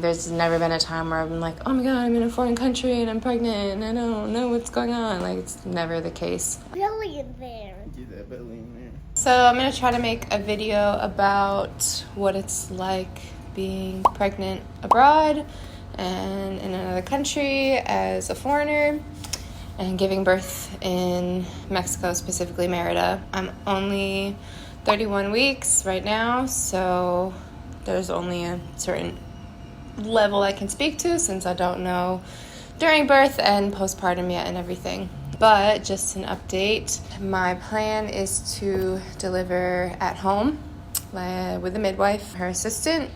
There's never been a time where I've been like, oh my God, I'm in a foreign country and I'm pregnant and I don't know what's going on. Like, it's never the case. Belly in there. Get that belly in there. So I'm going to try to make a video about what it's like being pregnant abroad and in another country as a foreigner and giving birth in Mexico, specifically Mérida. I'm only 31 weeks right now, so there's only a certain level I can speak to since I don't know during birth and postpartum yet and everything. But just an update, my plan is to deliver at home with a midwife, her assistant,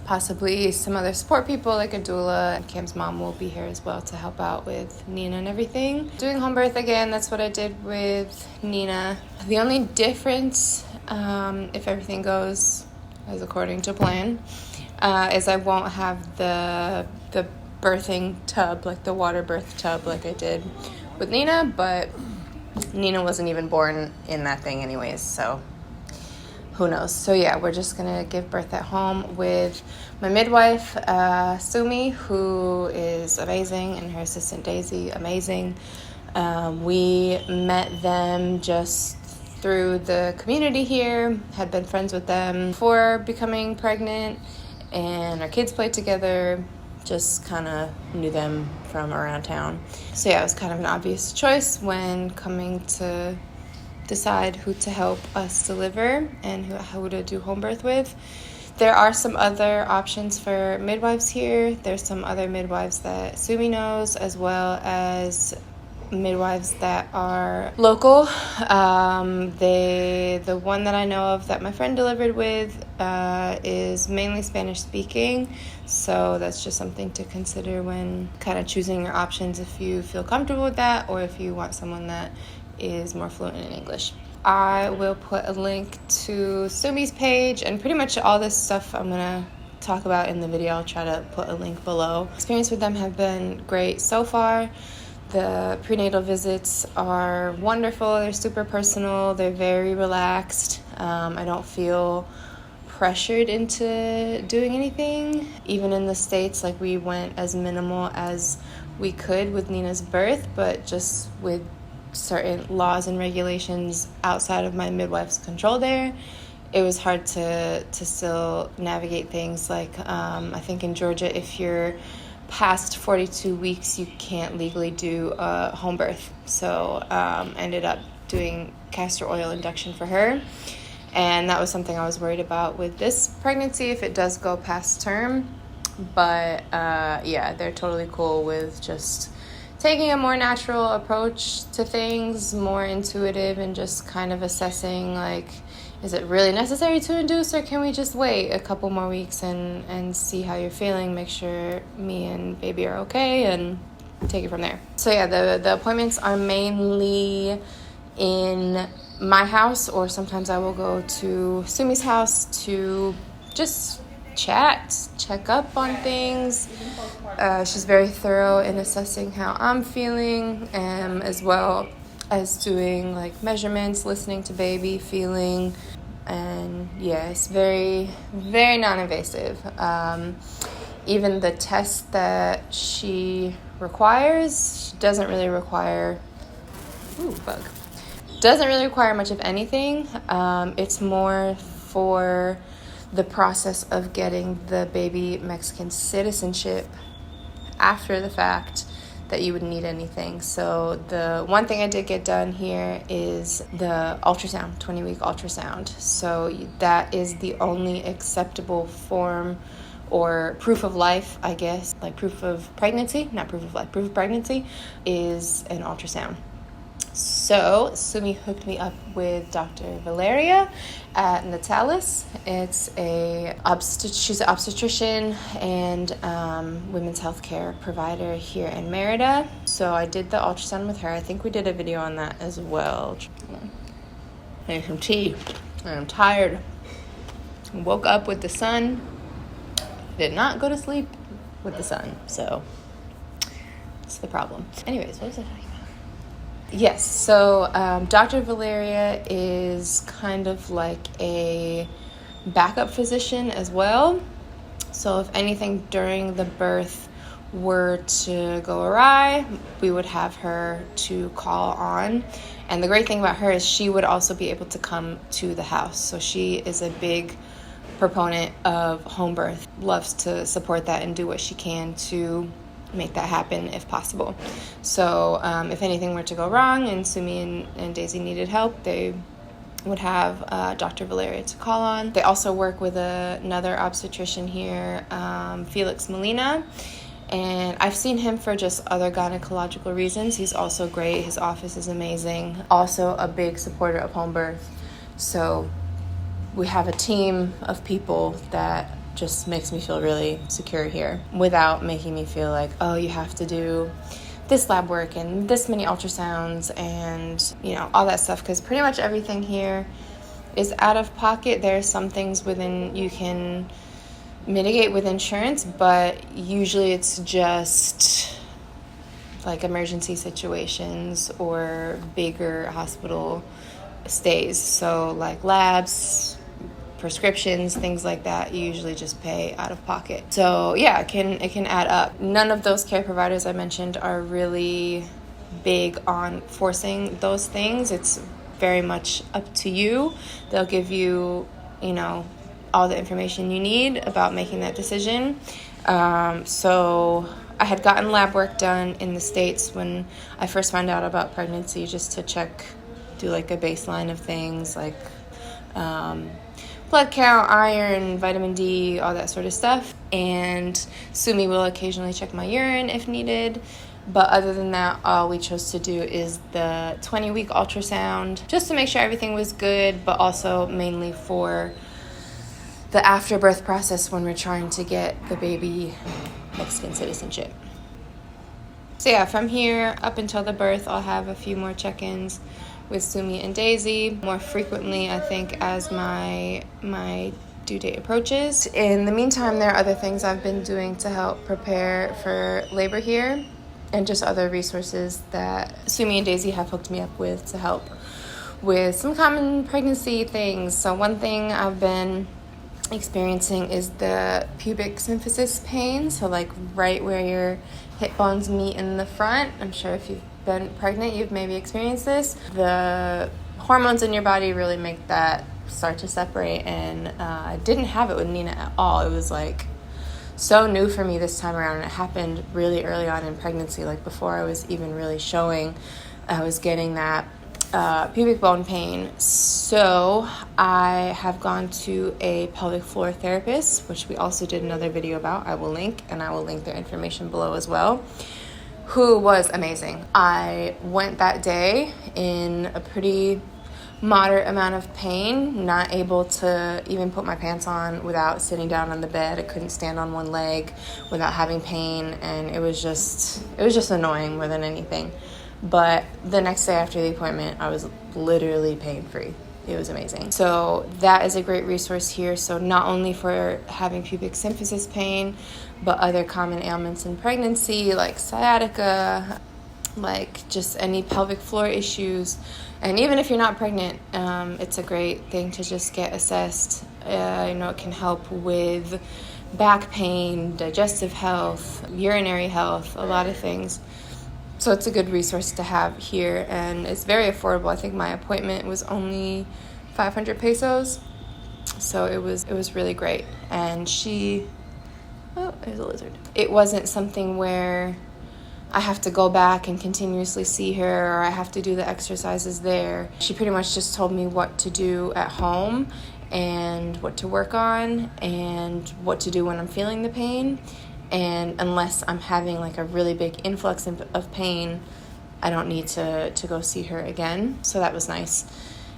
possibly some other support people like a doula. Cam's mom will be here as well to help out with Nina and everything. Doing home birth again, that's what I did with Nina. The only difference, if everything goes as according to plan, is I won't have the birthing tub, like the water birth tub like I did with Nina, but Nina wasn't even born in that thing anyways, so who knows. So yeah, we're just gonna give birth at home with my midwife, Sumi, who is amazing, and her assistant Daisy, amazing. We met them just through the community here, had been friends with them before becoming pregnant, and our kids played together, just kind of knew them from around town. So yeah, it was kind of an obvious choice when coming to decide who to help us deliver and who to do home birth with. There are some other options for midwives here. There's some other midwives that Sumi knows, as well as midwives that are local. The one that I know of that my friend delivered with is mainly Spanish speaking, so that's just something to consider when kind of choosing your options, if you feel comfortable with that or if you want someone that is more fluent in English. I will put a link to Sumi's page, and pretty much all this stuff I'm gonna talk about in the video. I'll try to put a link below. Experience with them have been great so far. The prenatal visits are wonderful. They're super personal. They're very relaxed. I don't feel pressured into doing anything. Even in the States, like, we went as minimal as we could with Nina's birth, but just with certain laws and regulations outside of my midwife's control there, it was hard to still navigate things. Like, I think in Georgia, if you're past 42 weeks, you can't legally do a home birth. So ended up doing castor oil induction for her, and that was something I was worried about with this pregnancy if it does go past term. But yeah, they're totally cool with just taking a more natural approach to things, more intuitive, and just kind of assessing, like, is it really necessary to induce, or can we just wait a couple more weeks and see how you're feeling, make sure me and baby are okay, and take it from there. So yeah, the appointments are mainly in my house, or sometimes I will go to Sumi's house to just chat, check up on things. She's very thorough in assessing how I'm feeling, as well as doing like measurements, listening to baby, feeling, and yeah, it's very, very non-invasive. Even the test that she requires, she doesn't really require much of anything. It's more for the process of getting the baby Mexican citizenship after the fact that you would need anything. So the one thing I did get done here is the ultrasound, 20-week ultrasound. So that is the only acceptable form or proof of life, I guess, like proof of pregnancy, not proof of life, proof of pregnancy is an ultrasound. So Sumi hooked me up with Dr. Valeria at Natalis. She's an obstetrician and women's healthcare provider here in Mérida. So I did the ultrasound with her. I think we did a video on that as well. I need some tea. I'm tired. Woke up with the sun. Did not go to sleep with the sun. So that's the problem. Anyways, what was I talking about? Yes, so Dr. Valeria is kind of like a backup physician as well. So if anything during the birth were to go awry, we would have her to call on. And the great thing about her is she would also be able to come to the house. So she is a big proponent of home birth, loves to support that and do what she can to make that happen if possible. So if anything were to go wrong and Sumi and Daisy needed help, they would have Dr. Valeria to call on. They also work with another obstetrician here, Felix Molina, and I've seen him for just other gynecological reasons. He's also great. His office is amazing. Also a big supporter of home birth. So we have a team of people that just makes me feel really secure here without making me feel like, oh, you have to do this lab work and this many ultrasounds and, you know, all that stuff, because pretty much everything here is out of pocket. There are some things you can mitigate with insurance, but usually it's just like emergency situations or bigger hospital stays. So like labs, prescriptions, things like that, you usually just pay out of pocket. So yeah, it can add up. None of those care providers I mentioned are really big on forcing those things. It's very much up to you. They'll give you, you know, all the information you need about making that decision. So I had gotten lab work done in the States when I first found out about pregnancy, just to do like a baseline of things like blood count, iron, vitamin D, all that sort of stuff. And Sumi will occasionally check my urine if needed. But other than that, all we chose to do is the 20-week ultrasound, just to make sure everything was good, but also mainly for the afterbirth process when we're trying to get the baby Mexican citizenship. So yeah, from here up until the birth, I'll have a few more check-ins with Sumi and Daisy more frequently, I think, as my due date approaches. In the meantime, there are other things I've been doing to help prepare for labor here, and just other resources that Sumi and Daisy have hooked me up with to help with some common pregnancy things. So one thing I've been experiencing is the pubic symphysis pain, so like right where your hip bones meet in the front. I'm sure if you've been pregnant, you've maybe experienced this. The hormones in your body really make that start to separate, and I didn't have it with Nina at all. It was like so new for me this time around, and it happened really early on in pregnancy, like before I was even really showing. I was getting that pubic bone pain. So I have gone to a pelvic floor therapist, which we also did another video about. I will link their information below as well, who was amazing. I went that day in a pretty moderate amount of pain, not able to even put my pants on without sitting down on the bed. I couldn't stand on one leg without having pain, and it was just annoying more than anything. But the next day after the appointment, I was literally pain-free. It was amazing. So that is a great resource here. So not only for having pubic symphysis pain, but other common ailments in pregnancy like sciatica, like just any pelvic floor issues. And even if you're not pregnant, it's a great thing to just get assessed. It can help with back pain, digestive health, urinary health, a lot of things. So it's a good resource to have here, and it's very affordable. I think my appointment was only 500 pesos, so it was really great. And there's a lizard. It wasn't something where I have to go back and continuously see her, or I have to do the exercises there. She pretty much just told me what to do at home and what to work on and what to do when I'm feeling the pain. And unless I'm having like a really big influx of pain, I don't need to go see her again. So that was nice.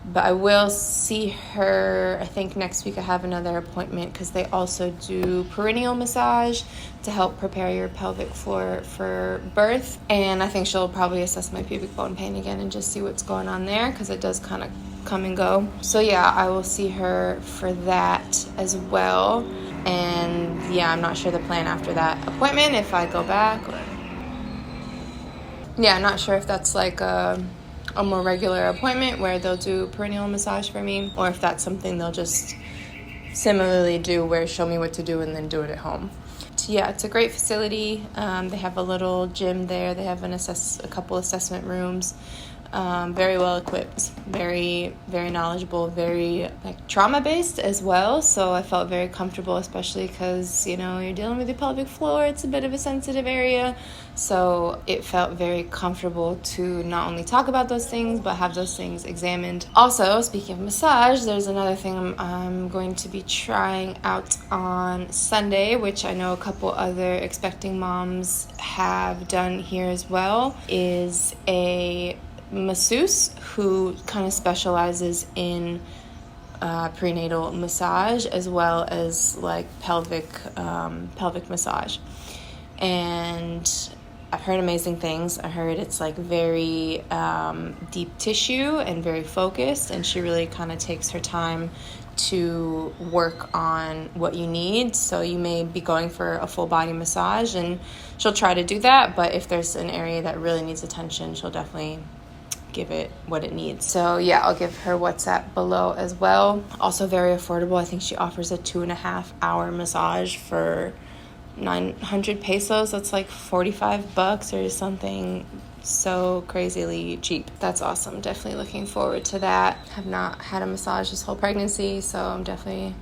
But I will see her, I think next week I have another appointment, because they also do perineal massage to help prepare your pelvic floor for birth. And I think she'll probably assess my pubic bone pain again and just see what's going on there, because it does kind of come and go. So yeah, I will see her for that as well. And yeah, I'm not sure the plan after that appointment, if I go back. Yeah, I'm not sure if that's like a more regular appointment where they'll do perineal massage for me, or if that's something they'll just similarly do, where show me what to do and then do it at home. Yeah, it's a great facility. They have a little gym there. They have a couple assessment rooms. Very well equipped, very, very knowledgeable, very trauma based as well. So I felt very comfortable, especially because, you're dealing with your pelvic floor. It's a bit of a sensitive area. So it felt very comfortable to not only talk about those things, but have those things examined. Also, speaking of massage, there's another thing I'm going to be trying out on Sunday, which I know a couple other expecting moms have done here as well, is a masseuse who kind of specializes in prenatal massage as well as pelvic massage. And I've heard amazing things. I heard it's very deep tissue and very focused, and she really kind of takes her time to work on what you need. So you may be going for a full body massage, and she'll try to do that, but if there's an area that really needs attention, she'll definitely give it what it needs. So yeah, I'll give her WhatsApp below as well. Also very affordable. I think she offers a 2.5-hour massage for 900 pesos. That's $45 or something so crazily cheap. That's awesome. Definitely looking forward to that. Have not had a massage this whole pregnancy, so I'm definitely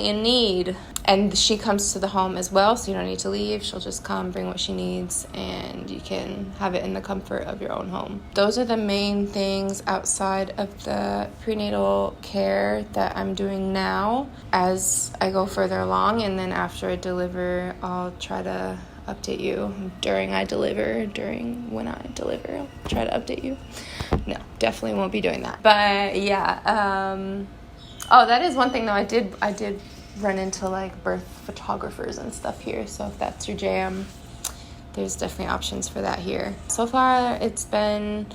in need. And she comes to the home as well, so you don't need to leave. She'll just come, bring what she needs, and you can have it in the comfort of your own home. Those are the main things outside of the prenatal care that I'm doing now as I go further along. And then after I deliver, I'll try to update you when I deliver, I'll try to update you. No, definitely won't be doing that. But yeah, oh, that is one thing though. I did run into birth photographers and stuff here. So if that's your jam, there's definitely options for that here. So far, it's been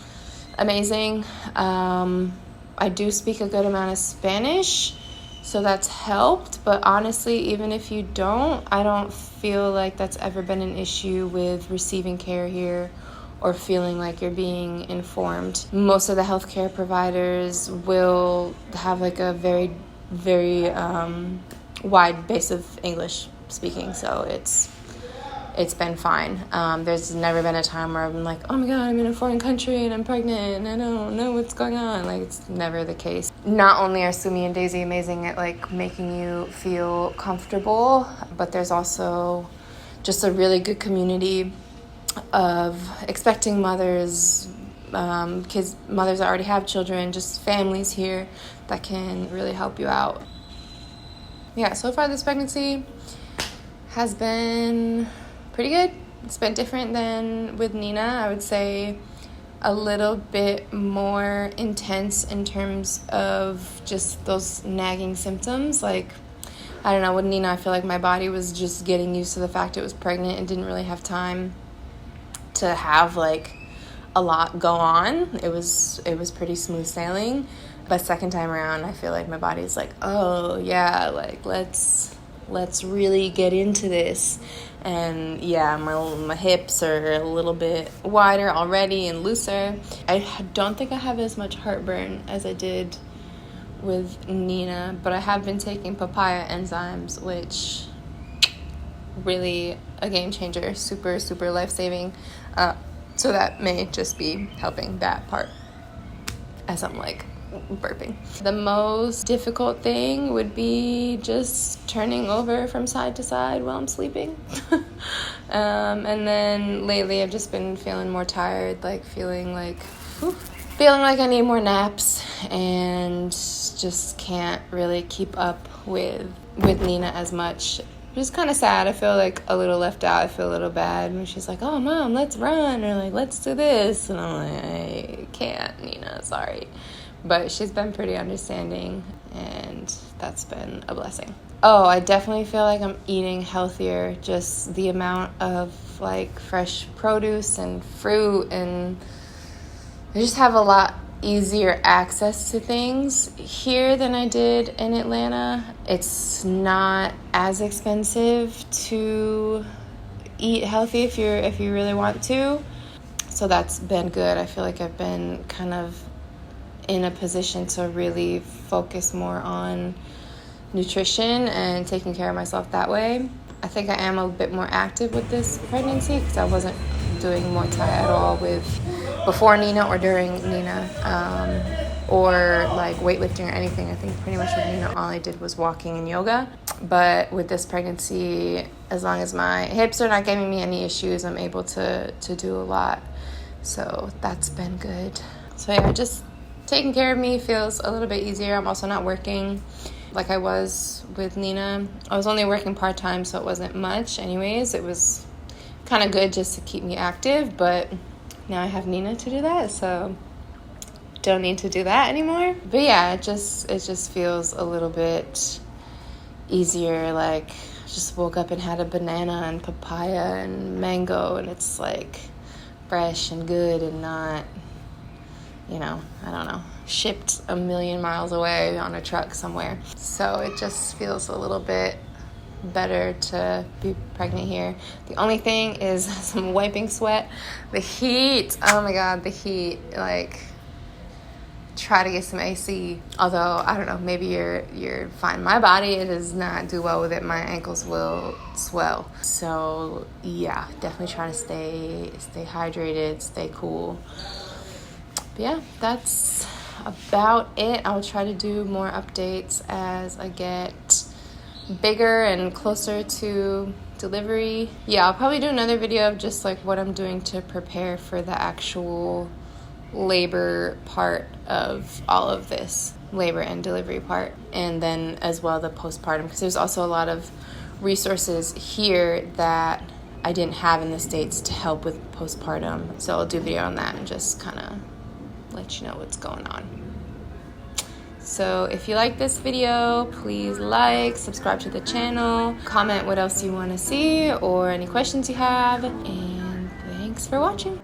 amazing. I do speak a good amount of Spanish, so that's helped. But honestly, even if you don't, I don't feel like that's ever been an issue with receiving care here or feeling like you're being informed. Most of the healthcare providers will have a very, very wide base of English speaking, so it's been fine. There's never been a time where I'm like, oh my god, I'm in a foreign country and I'm pregnant and I don't know what's going on. It's never the case. Not only are Sumi and Daisy amazing at making you feel comfortable, but there's also just a really good community of expecting mothers, mothers that already have children, just families here that can really help you out. Yeah, so far this pregnancy has been pretty good. It's been different than with Nina. I would say a little bit more intense in terms of just those nagging symptoms. I don't know, with Nina, I feel like my body was just getting used to the fact it was pregnant and didn't really have time to have a lot go on. It was pretty smooth sailing. But second time around, I feel like my body's oh yeah, let's really get into this. And yeah, my hips are a little bit wider already and looser. I don't think I have as much heartburn as I did with Nina, but I have been taking papaya enzymes, which really a game changer, super, super life-saving. So that may just be helping that part as I'm burping. The most difficult thing would be just turning over from side to side while I'm sleeping. And then lately I've just been feeling more tired, feeling like I need more naps, and just can't really keep up with Nina as much. It's kind of sad. I feel a little left out. I feel a little bad when she's like, oh mom, let's run, or let's do this, and I'm I can't, Nina, sorry. But she's been pretty understanding, and that's been a blessing. Oh, I definitely feel like I'm eating healthier. Just the amount of fresh produce and fruit, and I just have a lot easier access to things here than I did in Atlanta. It's not as expensive to eat healthy if you really want to. So that's been good. I feel like I've been kind of in a position to really focus more on nutrition and taking care of myself that way. I think I am a bit more active with this pregnancy because I wasn't doing Muay Thai at all before Nina or during Nina, or like weightlifting or anything. I think pretty much with Nina all I did was walking and yoga. But with this pregnancy, as long as my hips are not giving me any issues, I'm able to do a lot. So that's been good. So yeah, just taking care of me feels a little bit easier. I'm also not working like I was with Nina. I was only working part-time, so it wasn't much anyways. It was kind of good just to keep me active, but now I have Nina to do that, so don't need to do that anymore. But yeah, it just feels a little bit easier. Like, just woke up and had a banana and papaya and mango, and it's like fresh and good and not, I don't know, shipped a million miles away on a truck somewhere. So it just feels a little bit better to be pregnant here. The only thing is some wiping sweat. The heat, oh my god, the heat. Like, try to get some AC. Although, I don't know, maybe you're fine. My body, it does not do well with it. My ankles will swell. So yeah, definitely try to stay hydrated, stay cool. But yeah, that's about it. I'll try to do more updates as I get bigger and closer to delivery. Yeah, I'll probably do another video of just like what I'm doing to prepare for the actual labor part of all of this, labor and delivery part, and then as well the postpartum, because there's also a lot of resources here that I didn't have in the States to help with postpartum. So I'll do a video on that and just kind of let you know what's going on. So if you like this video, please like, subscribe to the channel, comment what else you want to see or any questions you have, and thanks for watching.